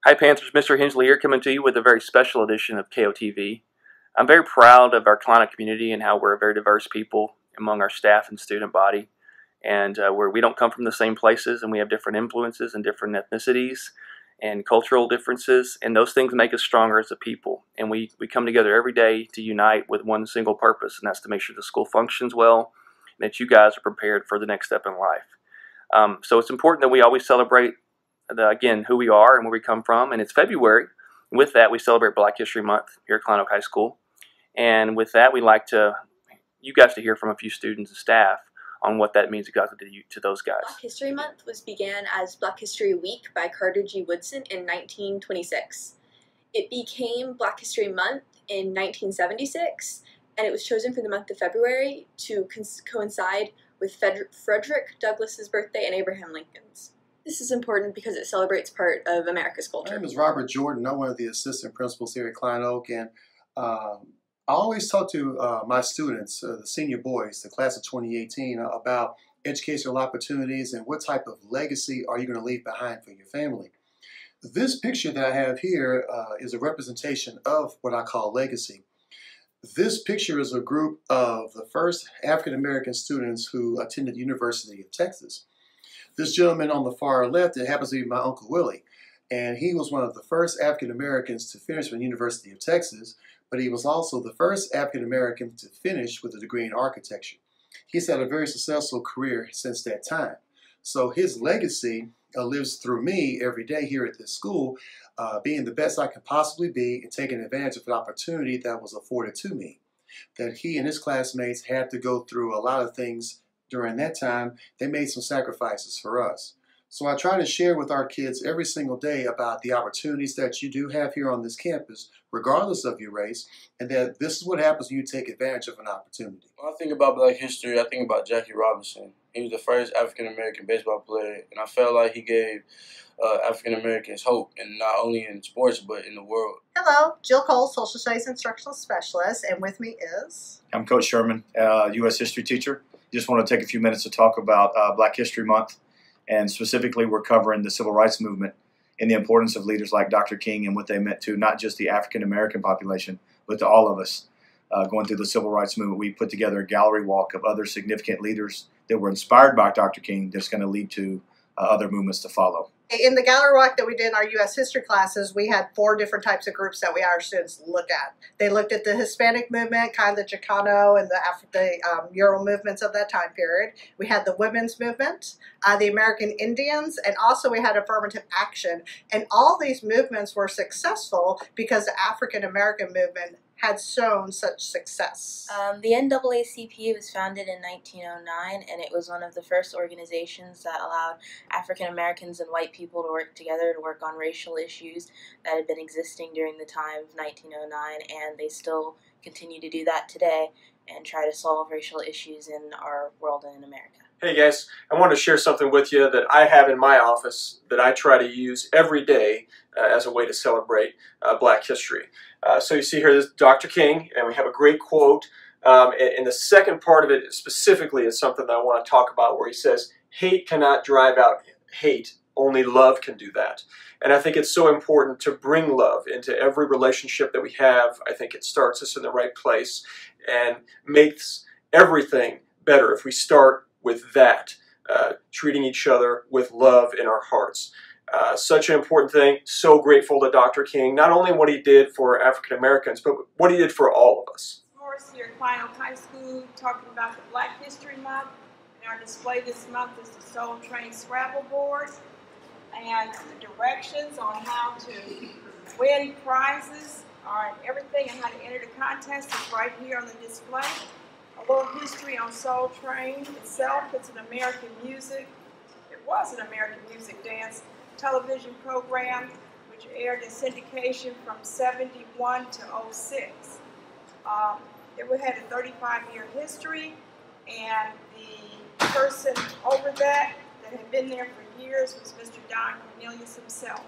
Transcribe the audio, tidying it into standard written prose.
Hi Panthers, Mr. Hensley here, coming to you with a very special edition of KOTV. I'm very proud of our Kalina community and how we're a very diverse people among our staff and student body, and where we don't come from the same places, and we have different influences and different ethnicities and cultural differences, and those things make us stronger as a people. And we come together every day to unite with one single purpose, and that's to make sure the school functions well and that you guys are prepared for the next step in life. So it's important that we always celebrate again, who we are and where we come from, and it's February. With that, we celebrate Black History Month here at Klein Oak High School, and with that, we'd like you guys to hear from a few students and staff on what that means exactly to those guys. Black History Month began as Black History Week by Carter G. Woodson in 1926. It became Black History Month in 1976, and it was chosen for the month of February to coincide with Frederick Douglass's birthday and Abraham Lincoln's. This is important because it celebrates part of America's culture. My name is Robert Jordan. I'm one of the assistant principals here at Klein Oak, and I always talk to my students, the senior boys, the class of 2018, about educational opportunities and what type of legacy are you going to leave behind for your family. This picture that I have here is a representation of what I call legacy. This picture is a group of the first African-American students who attended the University of Texas. This gentleman on the far left, it happens to be my Uncle Willie, and he was one of the first African Americans to finish from the University of Texas, but he was also the first African American to finish with a degree in architecture. He's had a very successful career since that time. So his legacy lives through me every day here at this school, being the best I can possibly be and taking advantage of an opportunity that was afforded to me. That he and his classmates had to go through a lot of things during that time. They made some sacrifices for us. So I try to share with our kids every single day about the opportunities that you do have here on this campus, regardless of your race, and that this is what happens when you take advantage of an opportunity. When I think about Black history, I think about Jackie Robinson. He was the first African-American baseball player, and I felt like he gave African-Americans hope, and not only in sports, but in the world. Hello, Jill Cole, Social Studies Instructional Specialist, and with me is... I'm Coach Sherman, U.S. history teacher. Just want to take a few minutes to talk about Black History Month, and specifically we're covering the Civil Rights Movement and the importance of leaders like Dr. King and what they meant to not just the African-American population, but to all of us. Going through the Civil Rights Movement, we put together a gallery walk of other significant leaders that were inspired by Dr. King that's going to lead to other movements to follow. In the gallery walk that we did in our U.S. history classes, we had 4 different types of groups that we had our students look at. They looked at the Hispanic movement, kind of the Chicano and the Euro movements of that time period. We had the women's movement, the American Indians, and also we had affirmative action. And all these movements were successful because the African American movement had shown such success. The NAACP was founded in 1909, and it was one of the first organizations that allowed African Americans and white people to work together to work on racial issues that had been existing during the time of 1909, and they still continue to do that today and try to solve racial issues in our world and in America. Hey guys, I want to share something with you that I have in my office that I try to use every day as a way to celebrate Black history. So you see here, this is Dr. King, and we have a great quote. And the second part of it specifically is something that I want to talk about, where he says, "Hate cannot drive out hate, only love can do that." And I think it's so important to bring love into every relationship that we have. I think it starts us in the right place and makes everything better if we start with that, treating each other with love in our hearts. Such an important thing. So grateful to Dr. King, not only what he did for African Americans, but what he did for all of us. Of course, here at Klein Oak High School, talking about the Black History Month. And our display this month is the Soul Train Scrabble board and the directions on how to win prizes, everything, and how to enter the contest is right here on the display. A little history on Soul Train itself. It's an American music. It was an American music dance television program which aired in syndication from 71 to 06. It had a 35-year history, and the person over that had been there for years was Mr. Don Cornelius himself.